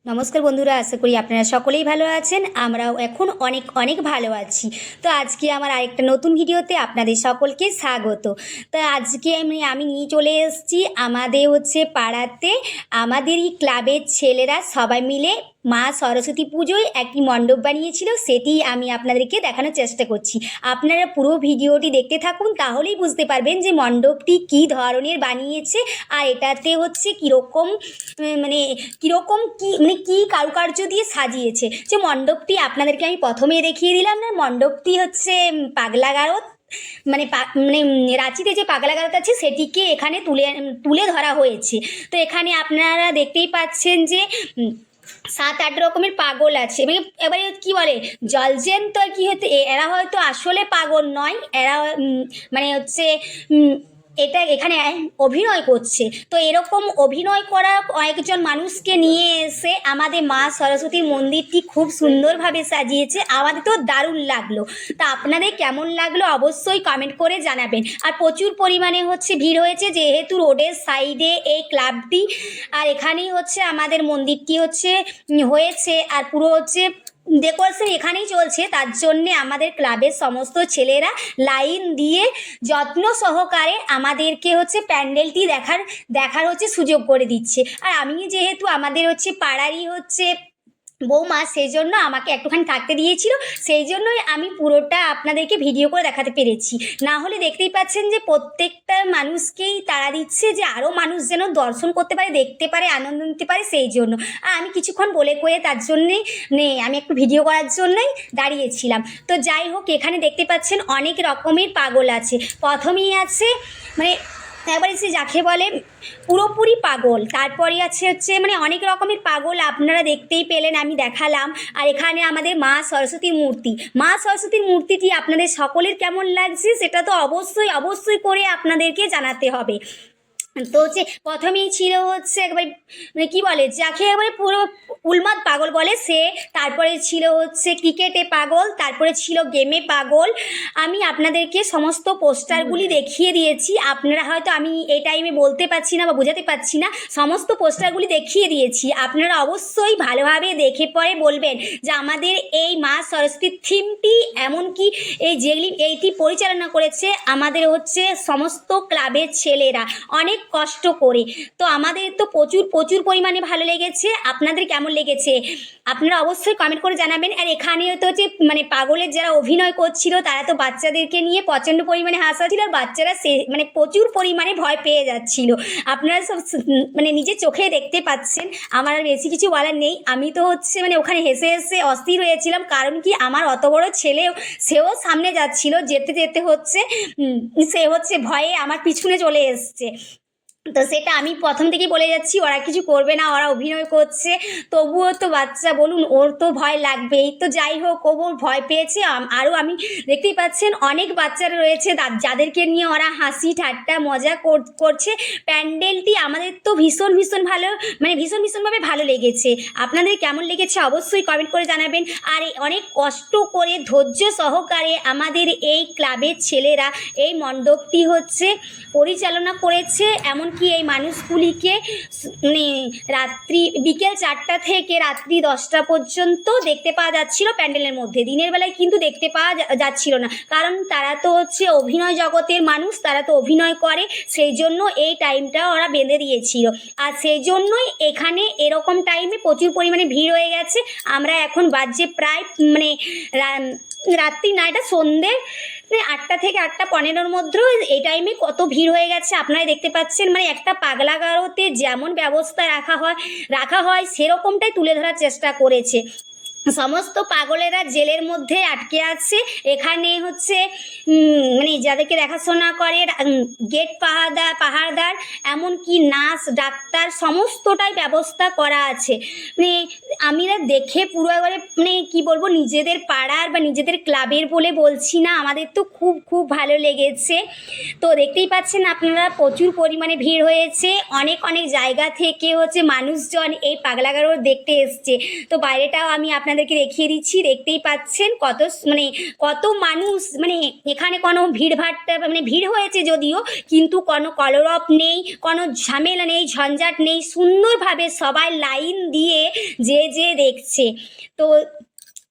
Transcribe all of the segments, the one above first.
নমস্কার বন্ধুরা, আশা করি আপনারা সকলেই ভালো আছেন। আমরাও এখন অনেক অনেক ভালো আছি। তো আজকে আমার আরেকটা নতুন ভিডিওতে আপনাদের সকলকে স্বাগত। তো আজকে আমি নিয়ে চলে এসেছি আমাদের পাড়াতে আমাদেরই ক্লাবের ছেলেরা সবাই মিলে মা সরস্বতী পুজোয় একটি মণ্ডপ বানিয়েছিল, সেটি আমি আপনাদেরকে দেখানোর চেষ্টা করছি। আপনারা পুরো ভিডিওটি দেখতে থাকুন, তাহলেই বুঝতে পারবেন যে মণ্ডপটি কী ধরনের বানিয়েছে আর এটাতে কীরকম কীরকম কী কারুকার্য দিয়ে সাজিয়েছে। যে মণ্ডপটি আপনাদেরকে আমি প্রথমে দেখিয়ে দিলাম না, মণ্ডপটি পাগলা গারদ রাঁচিতে যে পাগলা গারদ আছে সেটিকে এখানে তুলে ধরা হয়েছে। তো এখানে আপনারা দেখতেই পাচ্ছেন যে 7-8 রকমের পাগল আছে। এবারে কি বলে জলজেন্ত আর কি হতে, এরা হয়তো আসলে পাগল নয়, এরা এটা এখানে অভিনয় করছে। তো এরকম অভিনয় করা কয়েকজন মানুষকে নিয়ে এসে আমাদের মা সরস্বতীর মন্দিরটি খুব সুন্দরভাবে সাজিয়েছে। আমাদের তো দারুণ লাগলো। তা আপনাদের কেমন লাগলো অবশ্যই কমেন্ট করে জানাবেন। আর প্রচুর পরিমাণে ভিড় হয়েছে, যেহেতু রোডের সাইডে এই ক্লাবটি, আর এখানেই আমাদের মন্দিরটি হয়েছে। আর পুরো ডেকোরেশন এখানেই চলছে, তার জন্যে আমাদের ক্লাবের সমস্ত ছেলেরা লাইন দিয়ে যত্ন সহকারে আমাদেরকে প্যান্ডেলটি দেখার সুযোগ করে দিচ্ছে। আর আমি যেহেতু আমাদের পাড়ারই বৌমা, সেই জন্য আমাকে একটুখানি থাকতে দিয়েছিল, সেই জন্যই আমি পুরোটা আপনাদেরকে ভিডিও করে দেখাতে পেরেছি। না হলে দেখতেই পাচ্ছেন যে প্রত্যেকটা মানুষকেই তাড়া দিচ্ছে যে আরও মানুষ যেন দর্শন করতে পারে, দেখতে পারে, আনন্দ নিতে পারে, সেই জন্য। আর আমি কিছুক্ষণ বলে কয়ে তার জন্যেই আমি একটু ভিডিও করার জন্যই দাঁড়িয়েছিলাম। তো যাই হোক, এখানে দেখতে পাচ্ছেন অনেক রকমের পাগল আছে। প্রথমেই আছে একবার যাকে বলে পুরোপুরি পাগল, তারপরে আছে অনেক রকমের পাগল আপনারা দেখতেই পেলেন, আমি দেখালাম। আর এখানে আমাদের মা সরস্বতীর মূর্তি, মা সরস্বতীর মূর্তিটি আপনাদের সকলের কেমন লাগছে সেটা তো অবশ্যই অবশ্যই করে আপনাদেরকে জানাতে হবে। তো প্রথমেই ছিল একবার কি বলে যাকে একবারে পুরো উন্মাদ পাগল বলে সে, তারপরে ছিল ক্রিকেটে পাগল, তারপরে ছিল গেমে পাগল। আমি আপনাদেরকে সমস্ত পোস্টারগুলি দেখিয়ে দিয়েছি, আপনারা হয়তো আমি এই টাইমে বলতে পারছি না বা বোঝাতে পারছি না, সমস্ত পোস্টারগুলি দেখিয়ে দিয়েছি। আপনারা অবশ্যই ভালোভাবে দেখে পরে বলবেন যে আমাদের এই মা সরস্বতীর থিমটি, এমনকি এইটি পরিচালনা করেছে আমাদের সমস্ত ক্লাবের ছেলেরা অনেক কষ্ট করে। তো আমাদের তো প্রচুর প্রচুর পরিমাণে ভালো লেগেছে। আপনাদের কেমন লেগেছে আপনারা অবশ্যই কমেন্ট করে জানাবেন। আর এখানে তো পাগলের যারা অভিনয় করছিল তারা তো বাচ্চাদেরকে নিয়ে প্রচণ্ড পরিমাণে হাসাচ্ছিল, আর বাচ্চারা প্রচুর পরিমাণে ভয় পেয়ে যাচ্ছিল। আপনারা সব নিজের চোখে দেখতে পাচ্ছেন। আমার আর বেশি কিছু বলার নেই। আমি তো ওখানে হেসে হেসে অস্থির হয়েছিলাম, কারণ কি আমার অত বড় ছেলেও সেও সামনে যাচ্ছিল, যেতে যেতে সে ভয়ে আমার পিছনে চলে এসছে। তো সেটা আমি প্রথম থেকেই বলে যাচ্ছি, ওরা কিছু করবে না, ওরা অভিনয় করছে, তবুও তো বাচ্চা বলুন, ওর তো ভয় লাগবেই। তো যাই হোক, ও ভয় পেয়েছে। আরও আমি দেখতেই পাচ্ছেন অনেক বাচ্চারা রয়েছে যাদেরকে নিয়ে ওরা হাসি ঠাট্টা মজা করছে। প্যান্ডেলটি আমাদের তো ভীষণ ভীষণ ভালো, ভীষণভাবে ভালো লেগেছে। আপনাদের কেমন লেগেছে অবশ্যই কমেন্ট করে জানাবেন। আর অনেক কষ্ট করে ধৈর্য সহকারে আমাদের এই ক্লাবের ছেলেরা এই মণ্ডপটি পরিচালনা করেছে। এমনকি এই মানুষগুলিকে রাত্রি বিকেল 4টা থেকে রাত্রি 10টা পর্যন্ত দেখতে পাওয়া যাচ্ছিল প্যান্ডেলের মধ্যে। দিনের বেলায় কিন্তু দেখতে পাওয়া যাচ্ছিল না, কারণ তারা তো অভিনয় জগতের মানুষ, তারা তো অভিনয় করে, সেই জন্য এই টাইমটা ওরা বেঁধে দিয়েছিল। আর সেই জন্যই এখানে এরকম টাইমে প্রচুর পরিমাণে ভিড় হয়ে গেছে। আমরা এখন বাজে প্রায় রাত্রি না, এটা সন্ধ্যে 8টা থেকে 8টা 15-র মধ্যে এই টাইমে কত ভিড় হয়ে গেছে আপনারা দেখতে পাচ্ছেন। একটা পাগলা গারোতে যেমন ব্যবস্থা রাখা হয় সেরকমটাই তুলে ধরার চেষ্টা করেছে। সমস্ত পাগলেরা জেলের মধ্যে আটকে আছে। এখানে যাদেরকে দেখাশোনা করে গেট পাহারাদার, এমনকি নার্স ডাক্তার সমস্তটাই ব্যবস্থা করা আছে। আমরা দেখে পুরো একবারে মানে কী বলবো, নিজেদের পাড়ার বা নিজেদের ক্লাবের বলে বলছি না, আমাদের তো খুব খুব ভালো লেগেছে। তো দেখতেই পাচ্ছেন আপনারা প্রচুর পরিমাণে ভিড় হয়েছে, অনেক অনেক জায়গা থেকে হচ্ছে মানুষজন এই পাগলা গারো দেখতে এসছে। তো বাইরেটাও আমি আপনাদেরকে দেখিয়ে দিচ্ছি, দেখতেই পাচ্ছেন কত মানুষ, মানে এখানে কোনো ভিড়ভাট্টা মানে ভিড় হয়েছে যদিও, কিন্তু কোনো কলরব নেই, কোনো ঝামেলা নেই, ঝঞ্ঝাট নেই, সুন্দরভাবে সবাই লাইন দিয়ে যে দেখছে। তো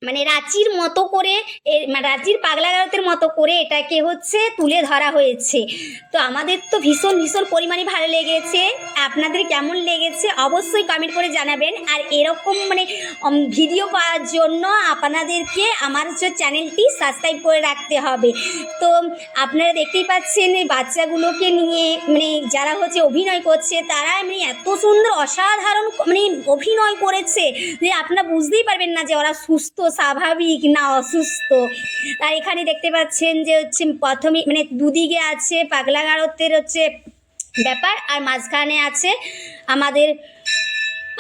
মানে রাঁচির মতো করে রাঁচির পাগলা গারদের মতো করে এটাকে হচ্ছে তুলে ধরা হয়েছে। তো আমাদের তো ভীষণ ভীষণ পরিমাণে ভালো লেগেছে। আপনাদের কেমন লেগেছে অবশ্যই কমেন্ট করে জানাবেন। আর এরকম মানে ভিডিও পাওয়ার জন্য আপনাদেরকে আমার হচ্ছে চ্যানেলটি সাবস্ক্রাইব করে রাখতে হবে। তো আপনারা দেখতেই পাচ্ছেন এই বাচ্চাগুলোকে নিয়ে মানে যারা হচ্ছে অভিনয় করছে, তারা মানে এত সুন্দর অসাধারণ মানে অভিনয় করেছে যে আপনারা বুঝতেই পারবেন না যে ওরা সুস্থ স্বাভাবিক না অসুস্থ। আর এখানে দেখতে পাচ্ছেন যে হচ্ছে প্রথমে মানে দুদিকে আছে পাগলা গারদের হচ্ছে ব্যাপার, আর মাঝখানে আছে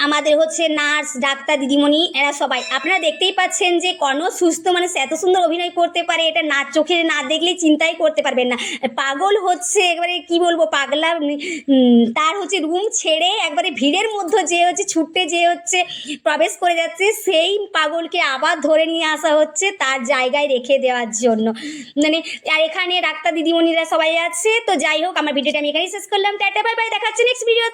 আমাদের হচ্ছে নার্স, ডাক্তার, দিদিমণি, এরা সবাই। আপনারা দেখতেই পাচ্ছেন যে কোনো সুস্থ মানুষ এত সুন্দর অভিনয় করতে পারে, এটা না চোখে না দেখলে চিন্তাই করতে পারবেন না। পাগল হচ্ছে একবারে কি বলবো, পাগলা তার হচ্ছে রুম ছেড়ে একবারে ভিড়ের মধ্যে যে হচ্ছে ছুটে যে হচ্ছে প্রবেশ করে যাচ্ছে, সেই পাগলকে আবার ধরে নিয়ে আসা হচ্ছে তার জায়গায় রেখে দেওয়ার জন্য। মানে আর এখানে ডাক্তার দিদিমণিরা সবাই আছে। তো যাই হোক, আমার ভিডিওটা আমি এখানেই শেষ করলাম। টাটা বাই বাই, দেখা হচ্ছে নেক্সট ভিডিও।